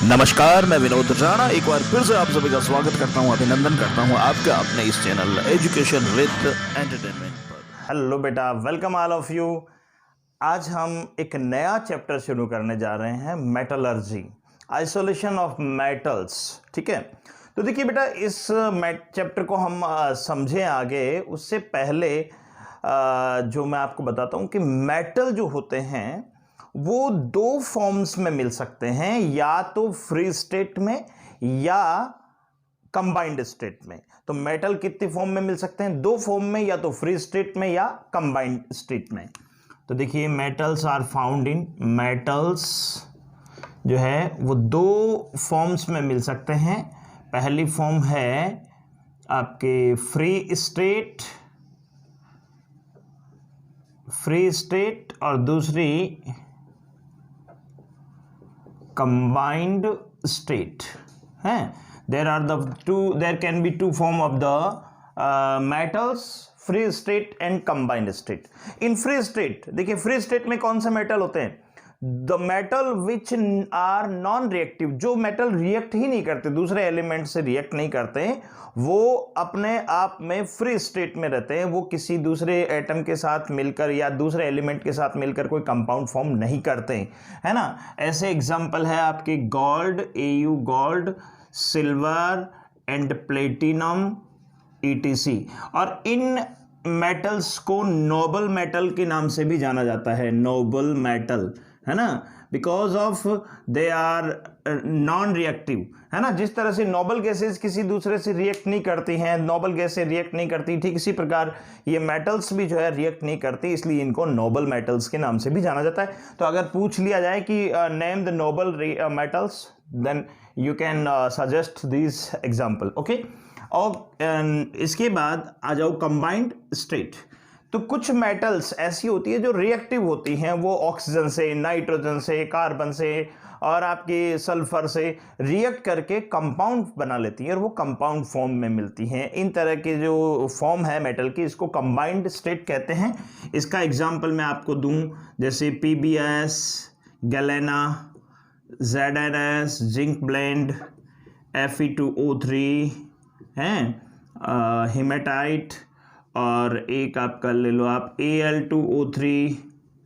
नमस्कार, मैं विनोद राणा एक बार फिर से आप सभी का स्वागत करता हूं, अभिनंदन करता हूं आपका अपने इस चैनल एजुकेशन विद एंटरटेनमेंट पर। हेलो बेटा, वेलकम ऑल ऑफ यू। आज हम एक नया चैप्टर शुरू करने जा रहे हैं, मेटलर्जी, आइसोलेशन ऑफ मेटल्स। ठीक है, तो देखिए बेटा, इस चैप्टर को हम समझें आगे उससे पहले जो मैं आपको बताता हूं कि मेटल जो होते हैं वो दो फॉर्म्स में मिल सकते हैं, या तो फ्री स्टेट में या कंबाइंड स्टेट में। तो मेटल कितनी फॉर्म में मिल सकते हैं? दो फॉर्म में, या तो फ्री स्टेट में या कंबाइंड स्टेट में। तो देखिए, metals are found in, metals जो है वो दो फॉर्म्स में मिल सकते हैं। पहली फॉर्म है आपके फ्री स्टेट और दूसरी कंबाइंड स्टेट है। there can be two form of the metals, free state and combined state. In free state, देखिए free state में कौन से मेटल होते हैं? The metal which are non-reactive, जो मेटल रिएक्ट ही नहीं करते, दूसरे एलिमेंट से रिएक्ट नहीं करते, वो अपने आप में फ्री स्टेट में रहते हैं। वो किसी दूसरे एटम के साथ मिलकर या दूसरे एलिमेंट के साथ मिलकर कोई कंपाउंड फॉर्म नहीं करते, है ना। ऐसे एग्जांपल है आपके gold, Au gold, silver and platinum ETC। और इन मेटल्स को नोबल मेटल के नाम से भी जाना जाता है, नोबल मेटल, है ना, because of they are non reactive, है ना। जिस तरह से नोबल गैसेस किसी दूसरे से रिएक्ट नहीं करती हैं, नोबल गैसें रिएक्ट नहीं करती, ठीक इसी प्रकार ये मेटल्स भी जो है रिएक्ट नहीं करती, इसलिए इनको नोबल मेटल्स के नाम से भी जाना जाता है। तो अगर पूछ लिया जाए कि name the noble metals, then you can suggest this example, okay. और इसके बाद आ जाओ कंबाइंड स्टेट। तो कुछ मेटल्स ऐसी होती है जो रिएक्टिव होती हैं, वो ऑक्सीजन से, नाइट्रोजन से, कार्बन से और आपके सल्फर से रिएक्ट करके कंपाउंड बना लेती हैं और वो कंपाउंड फॉर्म में मिलती हैं। इन तरह के जो फॉर्म है मेटल की, इसको कंबाइंड स्टेट कहते हैं। इसका एग्जांपल मैं आपको दूं, जैसे PbS, galena, ZnS, zinc blende, Fe2O3 हैं, हेमेटाइट, और एक आपका ले लो आप Al2O3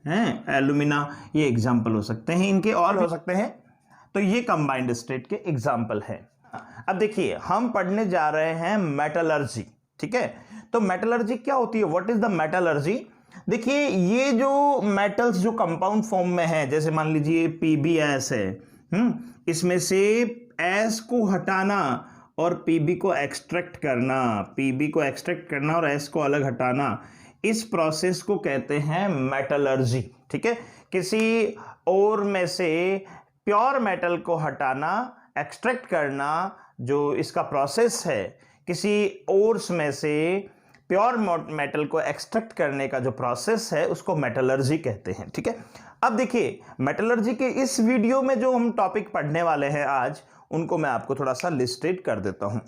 हैं, एल्यूमिना। ये एग्जाम्पल हो सकते हैं, इनके और हो सकते हैं। तो ये कंबाइंड स्टेट के एग्जाम्पल हैं। अब देखिए, हम पढ़ने जा रहे हैं मेटलर्जी, ठीक है। तो मेटलर्जी क्या होती है? What is the metallurgy? देखिए, ये जो मेटल्स जो कंपाउंड फॉर्म में है, जैसे मान लीजिए PbS है, इसमें से S को हटाना और Pb को एक्सट्रैक्ट करना, Pb को एक्सट्रैक्ट करना और S को अलग हटाना, इस प्रोसेस को कहते हैं मेटलर्जी, ठीक है। किसी और में से प्योर मेटल को हटाना, एक्सट्रैक्ट करना, जो इसका प्रोसेस है, किसी ओर्स में से प्योर मेटल को एक्सट्रैक्ट करने का जो प्रोसेस है, उसको मेटलर्जी कहते हैं, ठीक है। अब देखिए, मेटलर्जी के इस वीडियो में जो हम टॉपिक पढ़ने वाले हैं आज, उनको मैं आपको थोड़ा सा लिस्टेड कर देता हूं।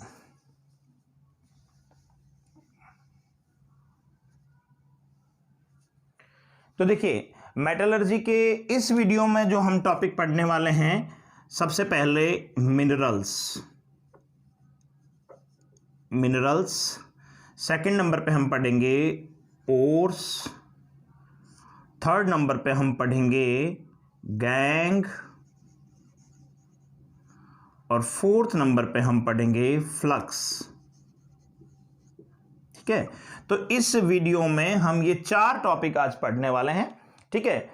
तो देखिए, मेटलर्जी के इस वीडियो में जो हम टॉपिक पढ़ने वाले हैं, सबसे पहले मिनरल्स, सेकंड नंबर पे हम पढ़ेंगे ओर्स, थर्ड नंबर पे हम पढ़ेंगे गैंग, और फोर्थ नंबर पे हम पढ़ेंगे फ्लक्स, ठीक है। तो इस वीडियो में हम ये चार टॉपिक आज पढ़ने वाले हैं, ठीक है।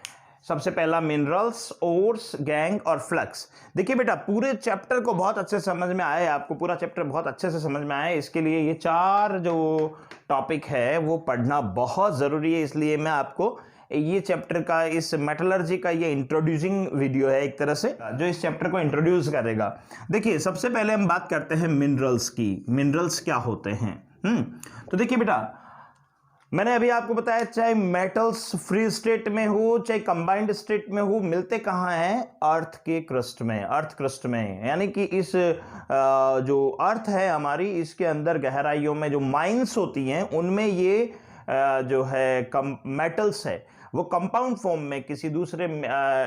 सबसे पहला मिनरल्स, ओर्स, गैंग और फ्लक्स। देखिए बेटा, पूरे चैप्टर को बहुत अच्छे से समझ में आया है, आपको पूरा चैप्टर बहुत अच्छे से समझ में आया है, इसके लिए ये चार जो टॉपिक है वो पढ़ना बहुत ज़रूरी है। इसलिए मैं आपको ये चैप्टर का, इस मेटलर्जी का ये इंट्रोड्यूसिंग वीडियो है एक तरह से, जो इस चैप्टर को इंट्रोड्यूस करेगा। देखिए, सबसे पहले हम बात करते हैं मिनरल्स की। मिनरल्स क्या होते हैं? तो देखिए बेटा, मैंने अभी आपको बताया, चाहे मेटल्स फ्री स्टेट में हो चाहे कंबाइंड स्टेट में हो, मिलते कहाँ हैं? अर्थ के क्रस्ट में, अर्थ क्रस्ट में। यानी कि इस जो अर्थ है हमारी, इसके अंदर गहराइयों में जो माइंस होती हैं, उनमें ये जो है मेटल्स है वो कंपाउंड फॉर्म में किसी दूसरे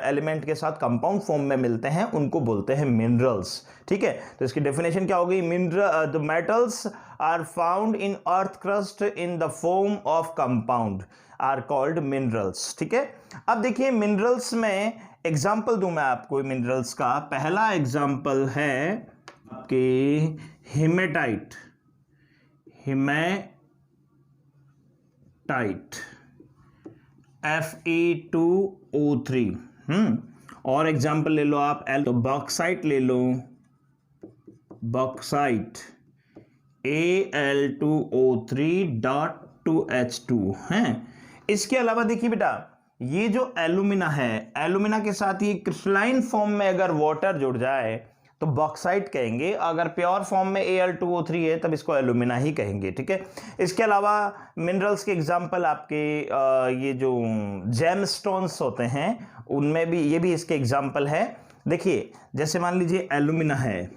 एलिमेंट के साथ कंपाउंड फॉर्म में मिलते हैं, उनको बोलते हैं मिनरल्स। ठीक है, तो इसकी डेफिनेशन क्या होगी? Mineral the metals are found in earth crust in the form of compound are called minerals. ठीक है, अब देखिए मिनरल्स में एग्जाम्पल दूं मैं आपको मिनरल्स का। पहला एग्जाम्पल है आपके हेमेटाइट, Fe2O3। और एग्जाम्पल ले लो आप तो बॉक्साइट ले लो, बॉक्साइट Al2O3.2H2 हैं। इसके अलावा देखिए बेटा, ये जो एल्यूमिना है, एल्यूमिना के साथ ये क्रिस्टलाइन फॉर्म में अगर वाटर जुड़ जाए तो बॉक्साइट कहेंगे, अगर प्योर फॉर्म में Al2O3 है तब इसको एल्यूमिना ही कहेंगे। ठीक है, इसके अलावा मिनरल्स के एग्जांपल आपके ये जो जेमस्टोन्स होते हैं उनमें भी, ये भी इसके एग्जांपल है। देखिए जैसे मान लीजिए एल्यूमिना है,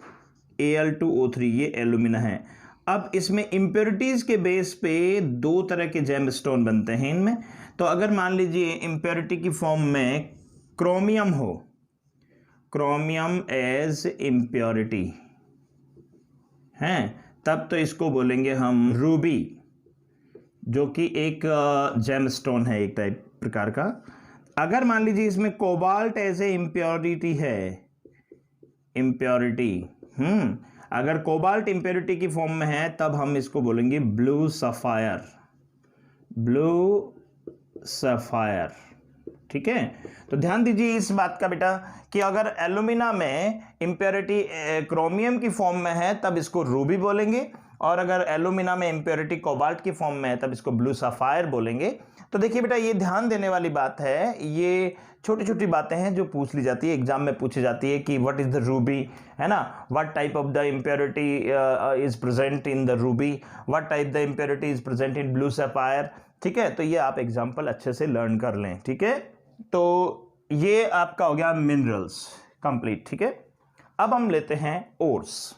Al2O3 ये एल्यूमिना है। अब इसमें इम्प्योरिटीज के बेस पे दो तरह के जेमस्टोन बनते हैं इनमें। तो अगर मान लीजिए इम्प्योरिटी की फॉर्म में क्रोमियम हो, क्रोमियम एज इम्प्योरिटी है, तब तो इसको बोलेंगे हम रूबी, जो कि एक जेमस्टोन है एक टाइप प्रकार का। अगर मान लीजिए इसमें कोबाल्ट एज ए इम्प्योरिटी है, इम्प्योरिटी अगर कोबाल्ट इम्प्योरिटी की फॉर्म में है तब हम इसको बोलेंगे ब्लू सफायर, ब्लू सफायर। ठीक है, तो ध्यान दीजिए इस बात का बेटा कि अगर एल्यूमिना में इम्प्योरिटी क्रोमियम की फॉर्म में है तब इसको रूबी बोलेंगे, और अगर एल्यूमिना में इम्प्योरिटी कोबाल्ट की फॉर्म में है तब इसको ब्लू सफायर बोलेंगे। तो देखिए बेटा, ये ध्यान देने वाली बात है, ये छोटी छोटी बातें हैं जो पूछ ली जाती है, एग्जाम में पूछी जाती है कि व्हाट इज द रूबी, है ना, what type of the impurity is present in the Ruby, what type the impurity is present in blue sapphire. ठीक है, तो ये आप एग्जाम्पल अच्छे से लर्न कर लें। ठीक है, तो ये आपका हो गया मिनरल्स कंप्लीट। ठीक है, अब हम लेते हैं ओर्स।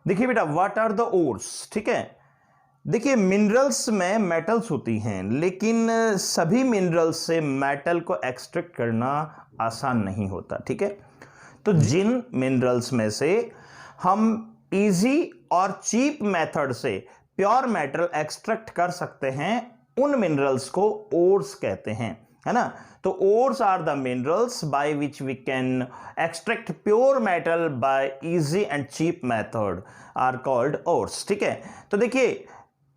देखिए बेटा, व्हाट आर द ओर्स। ठीक है, देखिए मिनरल्स में मेटल्स होती हैं, लेकिन सभी मिनरल्स से मेटल को एक्सट्रैक्ट करना आसान नहीं होता। ठीक है, तो जिन मिनरल्स में से हम इजी और चीप मेथड से प्योर मेटल एक्सट्रैक्ट कर सकते हैं, उन मिनरल्स को ओर्स कहते हैं, है ना। तो ores are the minerals by which we can extract pure metal by easy and cheap method are called ores. ठीक है, तो देखिए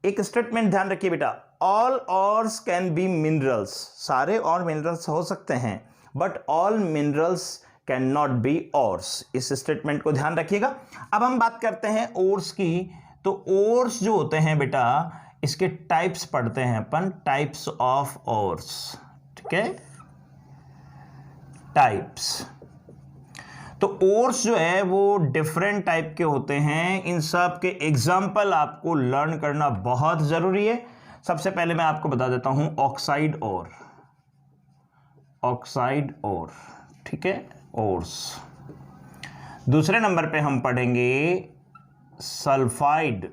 एक स्टेटमेंट ध्यान रखिए बेटा, all ores can be minerals, सारे और मिनरल्स हो सकते हैं, but all minerals can not be ores. इस स्टेटमेंट को ध्यान रखिएगा। अब हम बात करते हैं ओर्स की। तो ओर्स जो होते हैं बेटा, इसके टाइप्स पढ़ते हैं अपन, टाइप्स ऑफ ओर्स। ठीक है, टाइप्स। तो ओर्स जो है वो डिफरेंट टाइप के होते हैं, इन सब के एग्जाम्पल आपको लर्न करना बहुत जरूरी है। सबसे पहले मैं आपको बता देता हूं ऑक्साइड ओर, ऑक्साइड ओर। ठीक है, ओर्स। दूसरे नंबर पे हम पढ़ेंगे सल्फाइड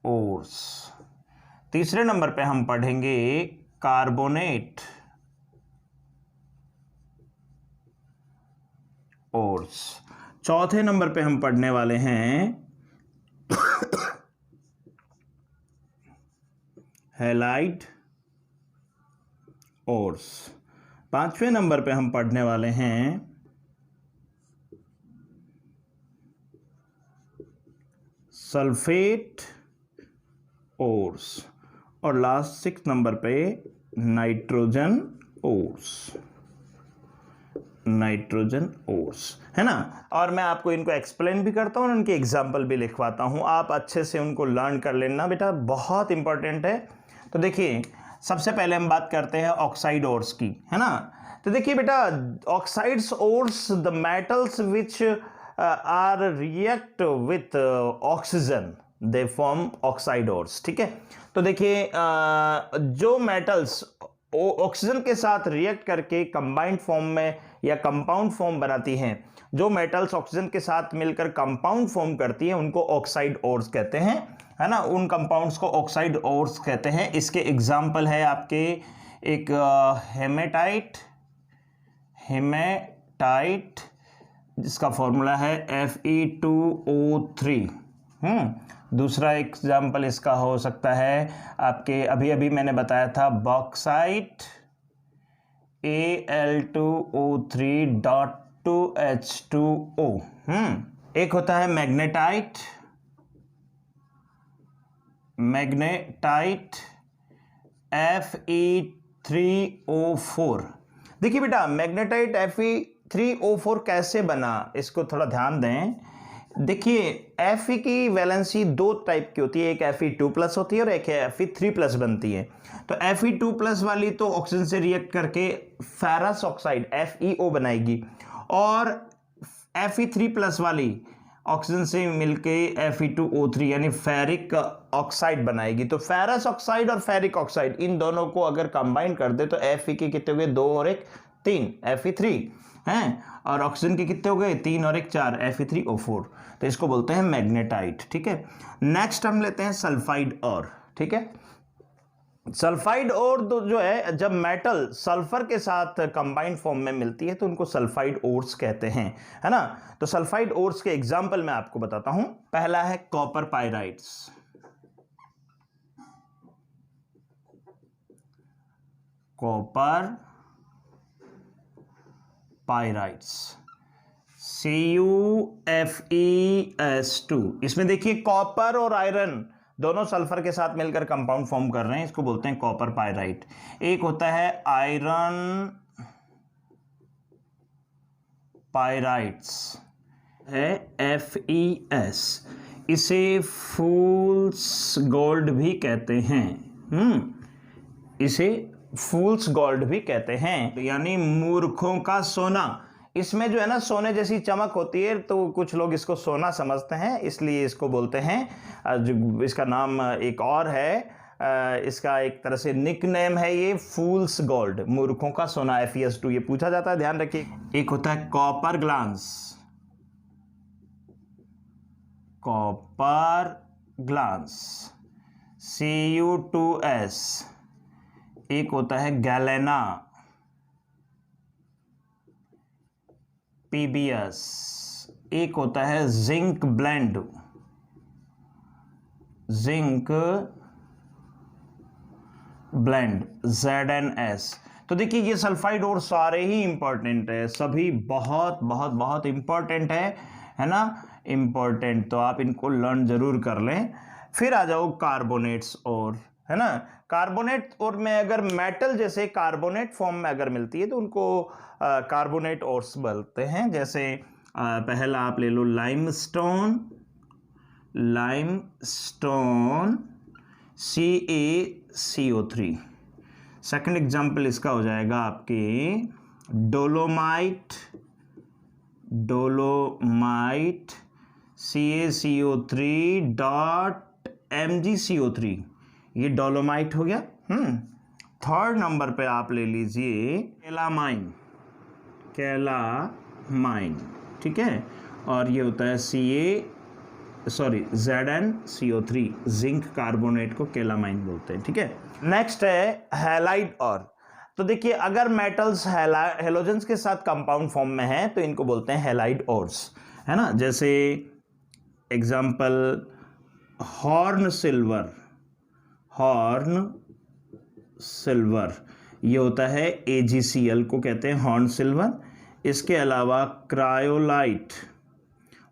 ओर्स। तीसरे नंबर पे हम पढ़ेंगे कार्बोनेट ओर्स। चौथे नंबर पे हम पढ़ने वाले हैं हैलाइड ओर्स। पांचवें नंबर पे हम पढ़ने वाले हैं सल्फेट ओर्स। और लास्ट 6 नंबर पे नाइट्रोजन ओर्स, नाइट्रोजन ओर्स, है ना। और मैं आपको इनको एक्सप्लेन भी करता हूं, उनके एग्जाम्पल भी लिखवाता हूं, आप अच्छे से उनको लर्न कर लेना बेटा, बहुत इंपॉर्टेंट है। तो देखिए सबसे पहले हम बात करते हैं ऑक्साइड ओर्स की, है ना। तो देखिए बेटा, oxides ores the metals which are react with oxygen, they form oxide ores. ठीक है, तो देखिए जो मेटल्स ऑक्सीजन के साथ रिएक्ट करके कंबाइंड फॉर्म में या कंपाउंड फॉर्म बनाती हैं। जो मेटल्स ऑक्सीजन के साथ मिलकर कंपाउंड फॉर्म करती हैं उनको ऑक्साइड ओर्स कहते हैं, है ना। उन कंपाउंड्स को ऑक्साइड ओर्स कहते हैं। इसके एग्जाम्पल है आपके एक हेमेटाइट जिसका फॉर्मूला है Fe2O3। दूसरा एग्जाम्पल इसका हो सकता है आपके अभी अभी मैंने बताया था बॉक्साइट Al2O3.2H2O। एक होता है मैग्नेटाइट Fe3O4। देखिए बेटा मैग्नेटाइट Fe3O4 कैसे बना, इसको थोड़ा ध्यान दें। देखिए Fe की वैलेंसी दो टाइप की होती है, एक Fe2+ होती है और एक Fe3+ बनती है। तो Fe2+ वाली तो ऑक्सीजन से रिएक्ट करके फेरस ऑक्साइड FeO बनाएगी, और Fe3+ वाली ऑक्सीजन से मिलके Fe2O3 यानी फेरिक ऑक्साइड बनाएगी। तो फेरस ऑक्साइड और फेरिक ऑक्साइड इन दोनों को अगर कंबाइन कर दे तो Fe के कितने हो गए, 2 और 1 3 Fe3 हैं, और ऑक्सीजन के कितने हो गए, 3 और 1 4 Fe3O4। तो इसको बोलते हैं मैग्नेटाइट। ठीक है, नेक्स्ट हम लेते हैं सल्फाइड और। ठीक है, सल्फाइड और जो है जब मेटल सल्फर के साथ कंबाइंड फॉर्म में मिलती है तो उनको सल्फाइड ओर्स कहते हैं, है ना। तो सल्फाइड ओर्स के एग्जांपल मैं आपको बताता हूं। पहला है कॉपर पाइराइड्स। Copper पाइराइड्स CuFeS2। इसमें देखिए कॉपर और आयरन दोनों सल्फर के साथ मिलकर कंपाउंड फॉर्म कर रहे हैं, इसको बोलते हैं कॉपर पाइराइट। एक होता है आयरन पाइराइट्स है FeS, इसे फूल्स गोल्ड भी कहते हैं। इसे फूल्स गोल्ड भी कहते हैं, यानी मूर्खों का सोना। इसमें जो है ना सोने जैसी चमक होती है, तो कुछ लोग इसको सोना समझते हैं, इसलिए इसको बोलते हैं। जो इसका नाम एक और है, इसका एक तरह से निक नेम है ये, फूल्स गोल्ड, मूर्खों का सोना FeS2। ये पूछा जाता है, ध्यान रखिए। एक होता है copper glance, copper glance Cu2S। एक होता है गैलेना PbS। एक होता है zinc blende, zinc blende ZnS। तो देखिए ये सल्फाइड और सारे ही इंपॉर्टेंट है, सभी बहुत बहुत बहुत इंपॉर्टेंट है ना, इंपॉर्टेंट। तो आप इनको लर्न जरूर कर लें। फिर आ जाओ कार्बोनेट्स और, है ना। कार्बोनेट और में अगर मेटल जैसे कार्बोनेट फॉर्म में अगर मिलती है तो उनको कार्बोनेट ओर्स बोलते हैं। जैसे पहला आप ले लो limestone, limestone CaCO3। Second example इसका हो जाएगा आपके डोलोमाइट, डोलोमाइट CaCO3.MgCO3, ये डोलोमाइट हो गया। थर्ड नंबर पे आप ले लीजिए कैलामाइन, कैलामाइन, ठीक है। और ये होता है ZnCO3, जिंक कार्बोनेट को कैलामाइन बोलते हैं, ठीक है। नेक्स्ट है हैलाइड और। तो देखिए अगर मेटल्स हेलोजेंस के साथ कंपाउंड फॉर्म में है तो इनको बोलते हैं हैलाइड ओर्स, है ना। जैसे example horn silver, horn silver, ये होता है AgCl को कहते हैं हॉर्न सिल्वर। इसके अलावा क्रायोलाइट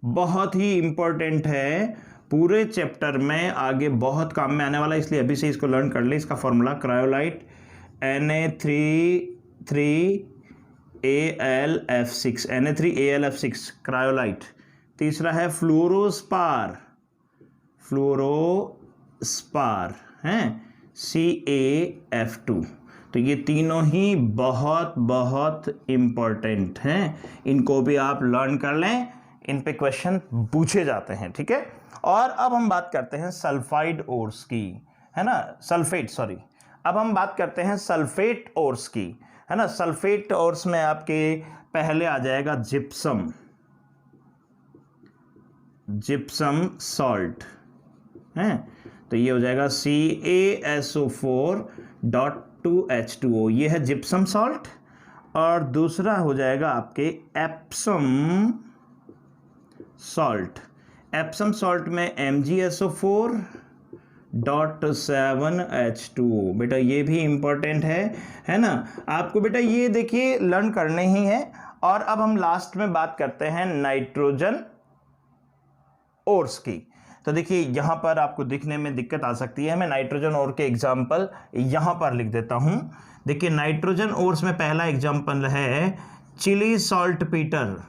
बहुत ही इंपॉर्टेंट है, पूरे चैप्टर में आगे बहुत काम में आने वाला है, इसलिए अभी से इसको लर्न कर ले। इसका formula cryolite Na3AlF6, Na3AlF6 cryolite. तीसरा है फ्लोरोस्पार, फ्लोरोस्पार हैं CaF2। तो ये तीनों ही बहुत बहुत इंपॉर्टेंट हैं, इनको भी आप लर्न कर लें, इन पे क्वेश्चन पूछे जाते हैं, ठीक है। और अब हम बात करते हैं सल्फाइड ओर्स की, है ना, सल्फेट, सॉरी। अब हम बात करते हैं सल्फेट ओर्स की, है ना। सल्फेट ओर्स में आपके पहले आ जाएगा जिप्सम, जिप्सम सॉल्ट है, तो ये हो जाएगा CaSO4.2H2O, ये है जिप्सम सॉल्ट। और दूसरा हो जाएगा आपके एप्सम सॉल्ट। एप्सम सॉल्ट में MgSO4.7H2O, बेटा ये भी इंपॉर्टेंट है ना। आपको बेटा ये देखिए लर्न करने ही है। और अब हम लास्ट में बात करते हैं नाइट्रोजन ओर्स की। तो देखिए यहां पर आपको दिखने में दिक्कत आ सकती है, मैं नाइट्रोजन ओर के एग्जाम्पल यहां पर लिख देता हूं। देखिए नाइट्रोजन ओर्स में पहला एग्जाम्पल है Chile salt peter,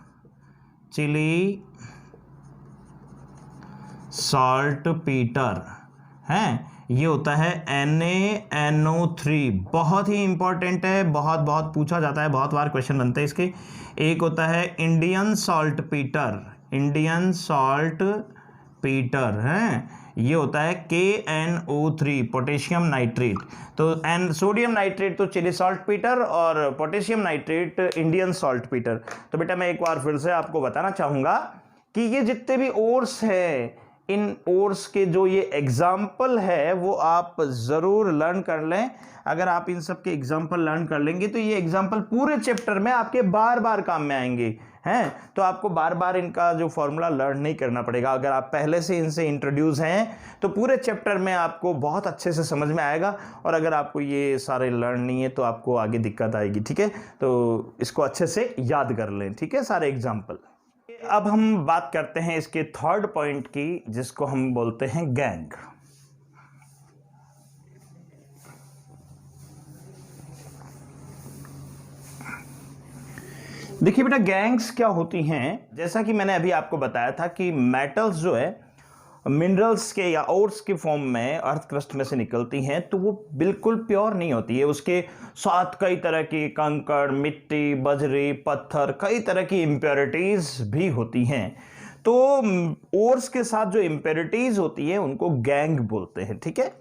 Chile salt peter है, ये होता है NaNO3, बहुत ही इंपॉर्टेंट है, बहुत बहुत पूछा जाता है, बहुत बार क्वेश्चन बनते हैं इसके। एक होता है Indian salt Peter, Indian salt peter है, ये होता है KNO3, पोटेशियम नाइट्रेट। तो एन सोडियम नाइट्रेट तो चिली सॉल्ट पीटर और potassium nitrate Indian salt Peter. तो बेटा मैं एक बार फिर से आपको बताना चाहूँगा कि ये जितने भी ओर्स है, इन ओर्स के जो ये एग्जाम्पल है वो आप ज़रूर लर्न कर लें। अगर आप इन सब के एग्जाम्पल लर्न कर लेंगे तो ये एग्जाम्पल पूरे चैप्टर में आपके बार बार काम में आएंगे हैं। तो आपको बार बार इनका जो फॉर्मूला लर्न नहीं करना पड़ेगा। अगर आप पहले से इनसे इंट्रोड्यूस हैं तो पूरे चैप्टर में आपको बहुत अच्छे से समझ में आएगा। और अगर आपको ये सारे लर्न नहीं है तो आपको आगे दिक्कत आएगी, ठीक है। तो इसको अच्छे से याद कर लें, ठीक है, सारे एग्जाम्पल। अब हम बात करते हैं इसके थर्ड पॉइंट की, जिसको हम बोलते हैं गैंग। देखिए बेटा गैंग्स क्या होती हैं, जैसा कि मैंने अभी आपको बताया था कि मेटल्स जो है मिनरल्स के या ओर्स के फॉर्म में अर्थ क्रस्ट में से निकलती हैं, तो वो बिल्कुल प्योर नहीं होती है। उसके साथ कई तरह की कंकड़, मिट्टी, बजरी, पत्थर, कई तरह की इम्प्योरिटीज भी होती हैं। तो ओर्स के साथ जो इम्प्योरिटीज होती है उनको गैंग बोलते हैं, ठीक है।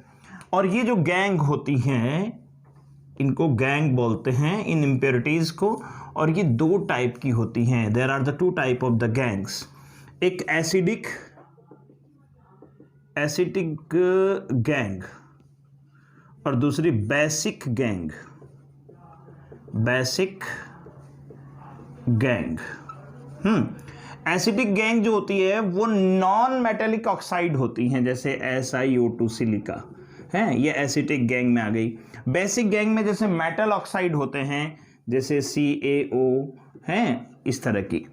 और ये जो गैंग होती हैं इनको गैंग बोलते हैं, इन इम्प्योरिटीज को। और ये दो टाइप की होती हैं, there are the two type of the gangues. एक एसिडिक गैंग और दूसरी basic gangue, basic gangue. Acidic gangue जो होती है वो नॉन मेटेलिक ऑक्साइड होती हैं, जैसे SiO2 सिलिका है, ये एसिडिक गैंग में आ गई। बेसिक गैंग में जैसे मेटल ऑक्साइड होते हैं, जैसे CaO हैं, इस तरह की,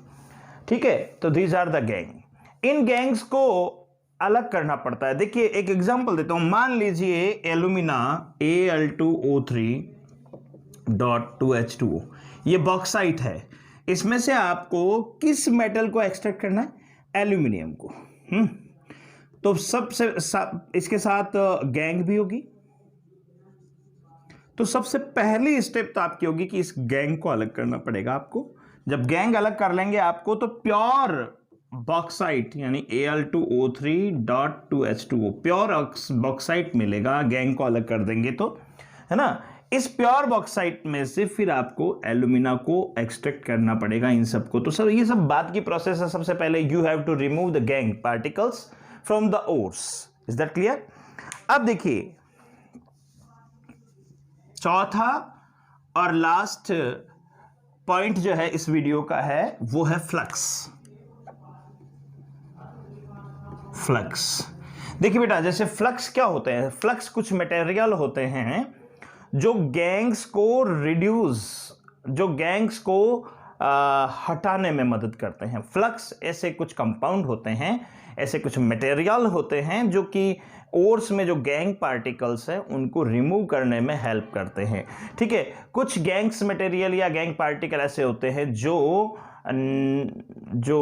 ठीक है। तो दीज आर द गैंग। इन गैंग्स को अलग करना पड़ता है। देखिए एक एग्जांपल देता हूं, मान लीजिए एल्यूमिना Al2O3.2H2O, ये बॉक्साइट है। इसमें से आपको किस मेटल को एक्सट्रैक्ट करना है? एल्यूमिनियम को। तो सबसे इसके साथ गैंग भी होगी। तो सबसे पहली स्टेप तो आपकी होगी कि इस गैंग को अलग करना पड़ेगा आपको। जब गैंग अलग कर लेंगे आपको तो प्योर बॉक्साइट यानी Al2O3.2H2O प्योर बॉक्साइट मिलेगा, गैंग को अलग कर देंगे तो, है ना। इस प्योर बॉक्साइट में से फिर आपको एल्यूमिना को एक्सट्रैक्ट करना पड़ेगा, इन सबको। तो सर ये सब बाद की प्रोसेस है। सबसे पहले you have to remove the gangue particles from the ores. Is that clear? अब देखिए चौथा और लास्ट पॉइंट जो है इस वीडियो का है वो है फ्लक्स। फ्लक्स देखिए बेटा, जैसे फ्लक्स क्या होते हैं? फ्लक्स कुछ मटेरियल होते हैं जो गैंग्स को रिड्यूस, जो गैंग्स को हटाने में मदद करते हैं। फ्लक्स ऐसे कुछ कंपाउंड होते हैं, ऐसे कुछ मटेरियल होते हैं जो कि ओर्स में जो गैंग पार्टिकल्स हैं उनको रिमूव करने में हेल्प करते हैं, ठीक है। कुछ गैंग्स मटेरियल या गैंग पार्टिकल ऐसे होते हैं जो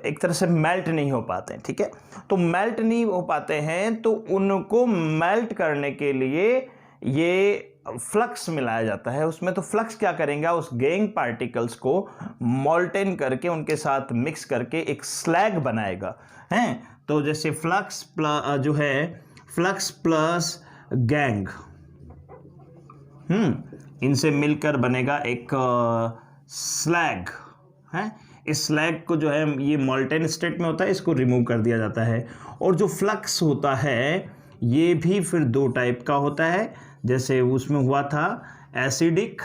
एक तरह से मेल्ट नहीं हो पाते हैं, ठीक है। तो मेल्ट नहीं हो पाते हैं तो उनको मेल्ट करने के लिए ये फ्लक्स मिलाया जाता है उसमें। तो फ्लक्स क्या करेंगे, उस गैंग पार्टिकल्स को मोल्टेन करके उनके साथ मिक्स करके एक स्लैग बनाएगा, हैं। तो जैसे फ्लक्स जो है फ्लक्स प्लस गैंग, इनसे मिलकर बनेगा एक स्लैग है। इस स्लैग को जो है ये मॉल्टेन स्टेट में होता है, इसको रिमूव कर दिया जाता है। और जो फ्लक्स होता है ये भी फिर दो टाइप का होता है, जैसे उसमें हुआ था एसिडिक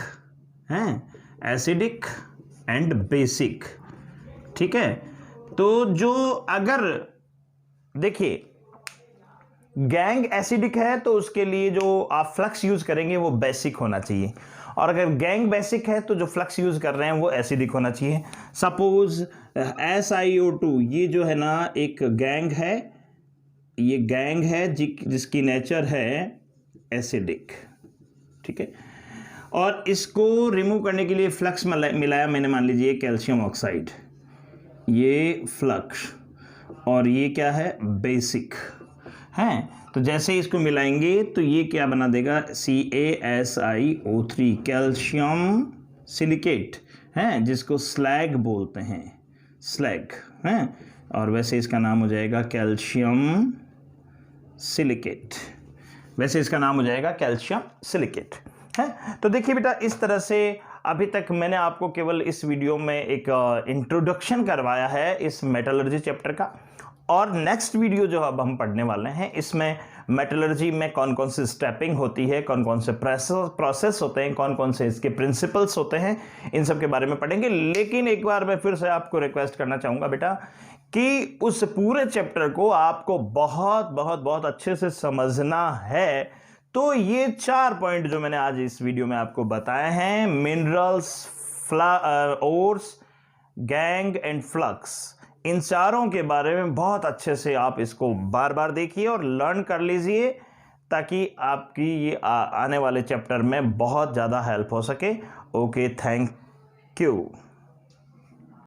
एसिडिक एंड बेसिक। ठीक है, तो जो अगर देखिए गैंग एसिडिक है तो उसके लिए जो आप फ्लक्स यूज करेंगे वो बेसिक होना चाहिए, और अगर गैंग बेसिक है तो जो फ्लक्स यूज कर रहे हैं वो एसिडिक होना चाहिए। सपोज SiO2 ये जो है ना एक गैंग है, ये गैंग है जिसकी नेचर है एसिडिक। ठीक है, और इसको रिमूव करने के लिए फ्लक्स मिलाया मैंने, मान लीजिए कैल्शियम ऑक्साइड, ये फ्लक्स, और ये क्या है बेसिक है। तो जैसे ही इसको मिलाएंगे तो ये क्या बना देगा, CaSiO3 कैल्शियम सिलिकेट है, जिसको स्लैग बोलते हैं, स्लैग है, और वैसे इसका नाम हो जाएगा कैल्शियम सिलिकेट, वैसे इसका नाम हो जाएगा कैल्शियम सिलिकेट है। तो देखिए बेटा, इस तरह से अभी तक मैंने आपको केवल इस वीडियो में एक इंट्रोडक्शन करवाया है इस मेटलर्जी चैप्टर का, और नेक्स्ट वीडियो जो अब हम पढ़ने वाले हैं इसमें मेटलर्जी में कौन कौन सी स्टेपिंग होती है, कौन कौन से प्रोसेस होते हैं, कौन कौन से इसके प्रिंसिपल्स होते हैं, इन सब के बारे में पढ़ेंगे। लेकिन एक बार मैं फिर से आपको रिक्वेस्ट करना चाहूँगा बेटा कि उस पूरे चैप्टर को आपको बहुत बहुत बहुत अच्छे से समझना है। तो ये 4 पॉइंट जो मैंने आज इस वीडियो में आपको बताए हैं, minerals, ores, gangue and flux, इन चारों के बारे में बहुत अच्छे से आप इसको बार बार देखिए और लर्न कर लीजिए, ताकि आपकी ये आने वाले चैप्टर में बहुत ज़्यादा हेल्प हो सके। Okay, thank you.